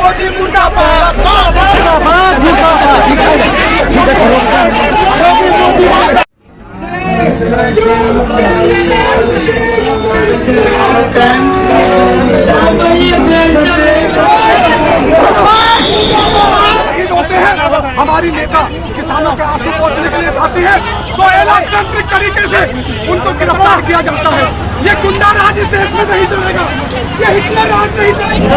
मोदी मुर्दाबाद। हमारी नेता किसानों के आंसू पोंछने के लिए जाती है तो लोकतांत्रिक तरीके से उनको गिरफ्तार किया जाता है। ये गुंडा राज इस देश में नहीं चलेगा, ये हिटलर राज नहीं चलेगा।